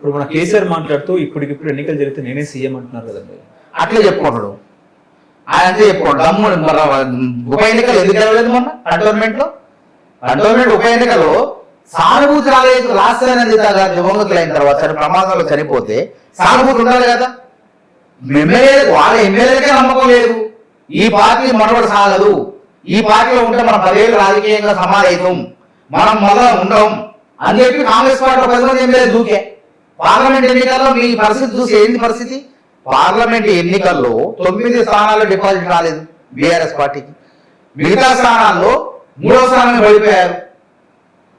ఇప్పుడు మన కేసీఆర్ మాట్లాడుతూ ఇప్పటికిప్పుడు ఎన్నికలు జరిగితే నేనే సీఎం అంటున్నారు కదండి. అట్లే చెప్పుకుంటాడు ఆయన, అంతే చెప్పుకోండి. దమ్ముడు ఉప ఎన్నికలు ఎందుకు వెళ్ళలేదు మొన్న కంటోన్మెంట్ ఉప ఎన్నికలో సానుభూతి రాలేదు. రాష్ట్రాన్ని దివంగతులు అయిన తర్వాత ప్రమాదంలో చనిపోతే సానుభూతి ఉండాలి కదా. వాళ్ళ ఎమ్మెల్యేలకే నమ్మకం లేదు. ఈ పార్టీ మనవడు సాగదు, ఈ పార్టీలో ఉంటే మనం 10 ఏళ్ళు రాజకీయంగా సమావేశం, మనం మొదలు ఉండం అని చెప్పి కాంగ్రెస్ పార్టీ 10 మంది ఎమ్మెల్యే దూకే. పార్లమెంట్ ఎన్నికల్లో మీ పరిస్థితి చూసి ఏంటి పరిస్థితి? పార్లమెంట్ ఎన్నికల్లో 9 స్థానాల్లో డిపాజిట్ రాలేదు బీఆర్ఎస్ పార్టీకి. మిగతా స్థానాల్లో 3వ స్థానాన్ని పడిపోయారు.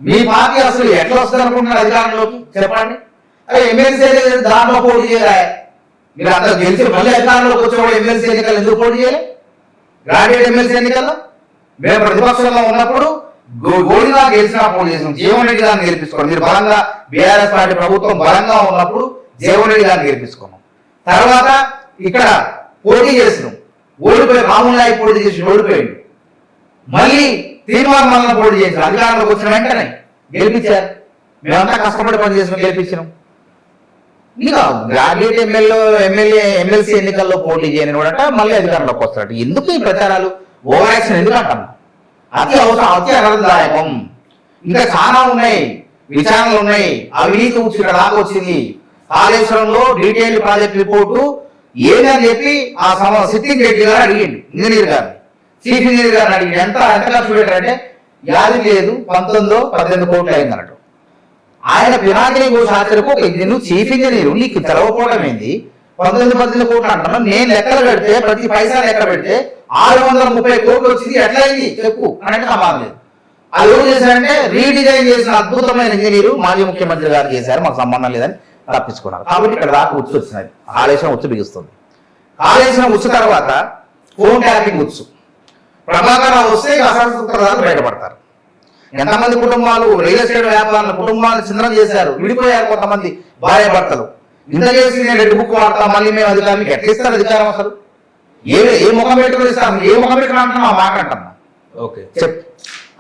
మీ పార్టీ అసలు ఎట్లా వస్తుంది అనుకుంటున్నారు అధికారంలోకి చెప్పండి? అదే ఎమ్మెల్సీ దాంట్లో పోటీ చేయరా? మీరు అందరూ గెలిచి మళ్ళీ అధికారంలోకి వచ్చేవాడు ఎమ్మెల్సీ ఎన్నికలు ఎందుకు పోటీ చేయలే? గ్రాడ్యుయేట్ ఎమ్మెల్సీ ఎన్నికల్లో మేము ప్రతిపక్షంలో ఉన్నప్పుడు గోడిగా గెలిచినా పోటీ చేసాం. జీవన్ రెడ్డి గారిని గెలిపించుకోండి. మీరు బలంగా బీఆర్ఎస్ పార్టీ ప్రభుత్వం బలంగా ఉన్నప్పుడు జీవన్ రెడ్డి గారిని గెలిపించుకున్నాం. తర్వాత ఇక్కడ పోటీ చేసినాం, ఓడిపోయి రాములాయి పోటీ చేసి ఓడిపోయింది. మళ్ళీ తీర్మానం వలన పోటీ చేసిన అధికారంలోకి వచ్చిన వెంటనే గెలిపించారు. మేమంతా కష్టపడి పనిచేసిన గెలిపించినాం. ఇక గ్రాడ్యుయేట్ ఎమ్మెల్సీ ఎన్నికల్లో పోటీ చేయని కూడా మళ్ళీ అధికారంలోకి వస్తాడు. ఎందుకు ఈ ప్రచారాలు, ఓవర్ యాక్షన్ ఎందుకు అంటాను? అతి అవసరం, అతి అనర్థదాయకం. ఇంకా చాలా ఉన్నాయి, విచారణలు ఉన్నాయి. అవినీతి ఇక్కడ దాకా వచ్చింది. కాళేశ్వరంలో డీటెయిల్ ప్రాజెక్ట్ రిపోర్టు ఏదని చెప్పి ఆ సిట్టింగ్ జడ్జి గారు అడిగిండు, ఇంజనీర్ గారిని, చీఫ్ ఇంజనీర్ గారిని అడిగిండు. ఎంత ఖర్చు పెట్టారంటే 50 లేదు 18 కోట్లు అయింది అన్నట్టు. ఆయన పినాకిని ఘోషాచరకు నువ్వు చీఫ్ ఇంజనీర్, నీకు తెలవకపోవడం ఏంది? 18 కోట్లు అంటున్నా. నేను లెక్కలు పెడితే ప్రతి పైసా లెక్క పెడితే 630 కోట్లు వచ్చింది, ఎట్లయింది చెప్పు అని అంటే సమాధానం లేదు. అది ఎవరు చేశారంటే రీడిజైన్ చేసిన అద్భుతమైన ఇంజనీరు మాజీ ముఖ్యమంత్రి గారు చేశారు, మాకు సంబంధం లేదని తప్పించుకున్నారు. కాబట్టి ఇక్కడ దాకా ఉచ్చు వచ్చినది. కాళేశ్వరం ఉచ్చు బిగుస్తుంది. కాళేశ్వరం ఉచ్చు తర్వాత ఫోన్ ట్యాపింగ్ ఉచ్చు. ప్రభాకర్ వస్తే అసంతృప్తులు బయటపడతారు. ఎంతమంది కుటుంబాలు రియల్ ఎస్టేట్ వ్యాపారాల కుటుంబాలను చిందనం చేశారు, విడిపోయారు కొంతమంది భార్య భర్తలు. ఇంత చేసి నేను రెడ్ బుక్ వాడతా, మళ్ళీ మేము అధికారానికి ఎట్లా ఇస్తారు? అధికారం అసలు ఏ ముఖం పెట్టుకుని ఇస్తాను? ఏ ముఖం పెట్టుకుని అంటున్నా ఆ మాట అంటున్నా. ఓకే చెప్.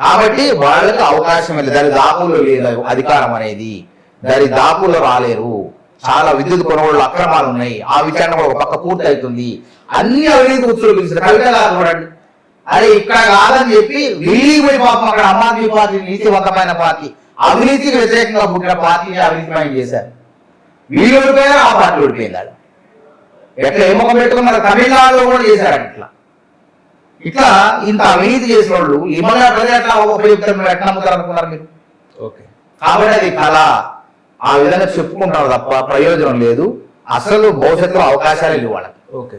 కాబట్టి వాళ్ళకి అవకాశం లేదు. దాని దాపులో లేదు అధికారం అనేది, దాని దాపులో రాలేరు. చాలా విద్యుత్ కొనుగోళ్ళు అక్రమాలు ఉన్నాయి. ఆ విచారణ కూడా ఒక పక్క పూర్తి అవుతుంది. అన్ని అవినీతి ఉచ్చులు పిలిచారు. కవిత గారు చూడండి, అరే ఇక్కడ కాదని చెప్పి విలీపోయి పాపం అక్కడ ఆమ్ ఆద్మీ పార్టీ నీతివంతమైన పార్టీ, అవినీతికి వ్యతిరేకంగా పుట్టిన పార్టీని అవినీతిమయం చేశారు. వీళ్ళు ఓడిపోయారు, ఆ పార్టీ ఓడిపోయింది. ఎట్లా ఏ ముఖం పెట్టుకున్నారు? తమిళనాడులో కూడా చేశారు. ఇట్లా ఇంత అవినీతి చేసిన వాళ్ళు ఈ మళ్ళీ ప్రజలు ఎట్లా ఉపయోగిస్తారు, ఎట్లా నమ్ముతారు అనుకున్నారు మీరు? ఓకే. కాబట్టి అది కళ, ఆ విధంగా చెప్పుకుంటారు తప్ప ప్రయోజనం లేదు. అసలు భవిష్యత్తులో అవకాశాలు లేవు వాళ్ళకి. ఓకే.